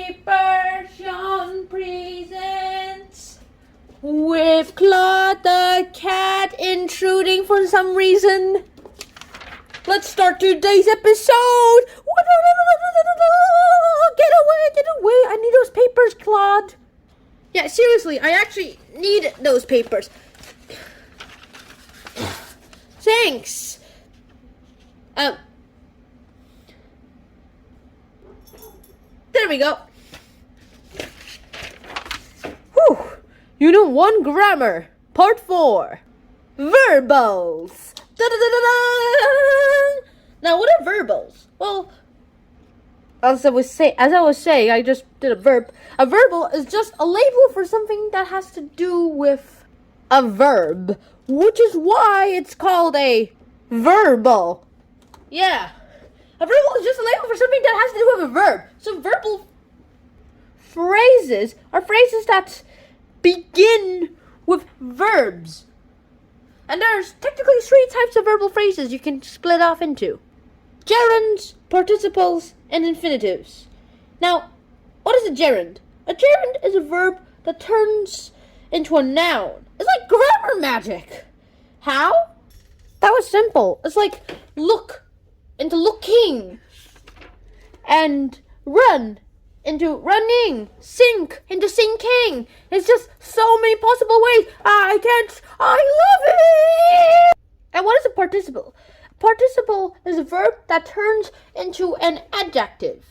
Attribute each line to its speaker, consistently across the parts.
Speaker 1: Version presents with Claude the cat intruding for some reason. Let's start today's episode. Get away. I need those papers, Claude. Yeah, seriously, I actually need those papers. Thanks. There we go. Whew. Unit 1 Grammar, Part 4. Verbals. Da-da-da-da-da. Now, what are verbals? Well, as I was saying, I just did a verb. A verbal is just a label for something that has to do with a verb, which is why it's called a verbal. Yeah. A verbal is just a label for something that has to do with a verb. So verbal phrases are phrases that begin with verbs. And there's technically 3 types of verbal phrases you can split off into: gerunds, participles, and infinitives. Now, what is a gerund? A gerund is a verb that turns into a noun. It's like grammar magic. How? That was simple. It's like look into looking, and run into running, sink into sinking. It's just so many possible ways. I love it! And what is a participle? A participle is a verb that turns into an adjective.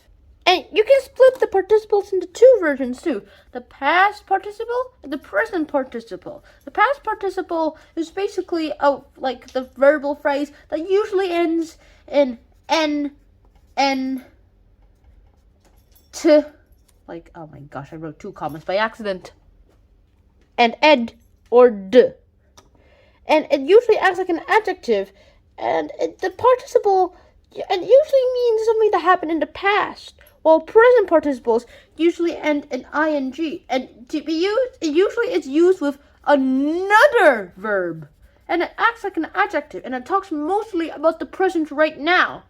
Speaker 1: And you can split the participles into 2 versions too. The past participle and the present participle. The past participle is basically like the verbal phrase that usually ends in n, t, like, oh my gosh, I wrote 2 commas by accident, and ed or d. And it usually acts like an adjective, and the participle usually means something that happened in the past, while present participles usually end in ing. And to be used, it's used with another verb, and it acts like an adjective, and it talks mostly about the present right now.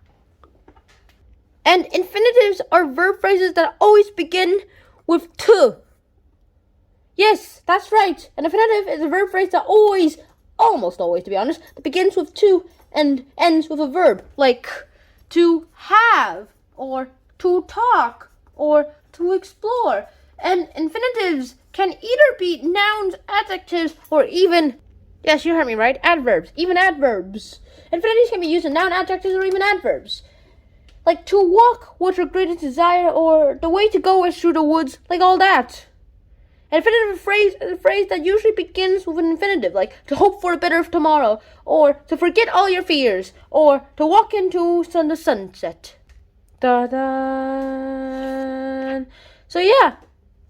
Speaker 1: And infinitives are verb phrases that always begin with to. Yes, that's right. An infinitive is a verb phrase that almost always to be honest, that begins with to and ends with a verb, like to have, or to talk, or to explore. And infinitives can either be nouns, adjectives, or even, yes, you heard me right, adverbs, even adverbs. Infinitives can be used in noun, adjectives, or even adverbs. Like to walk was your greatest desire, or the way to go is through the woods, like all that. An infinitive phrase is a phrase that usually begins with an infinitive, like to hope for a better tomorrow, or to forget all your fears, or to walk into the sunset. Da-da. So yeah,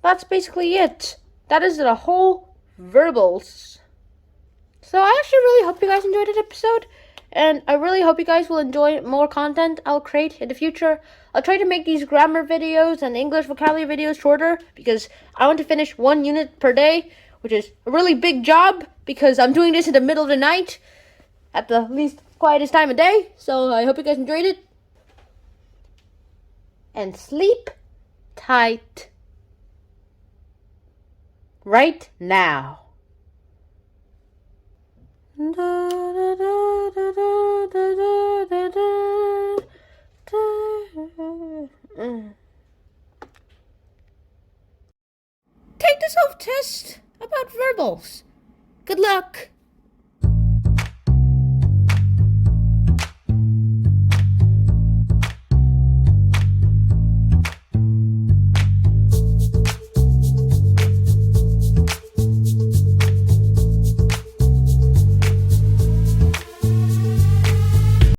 Speaker 1: that's basically it. That is the whole verbals. So I actually really hope you guys enjoyed this episode. And I really hope you guys will enjoy more content I'll create in the future. I'll try to make these grammar videos and English vocabulary videos shorter, because I want to finish 1 unit per day, which is a really big job, because I'm doing this in the middle of the night at the least quietest time of day. So I hope you guys enjoyed it. And sleep tight right now. Take the self-test about verbals. Good luck.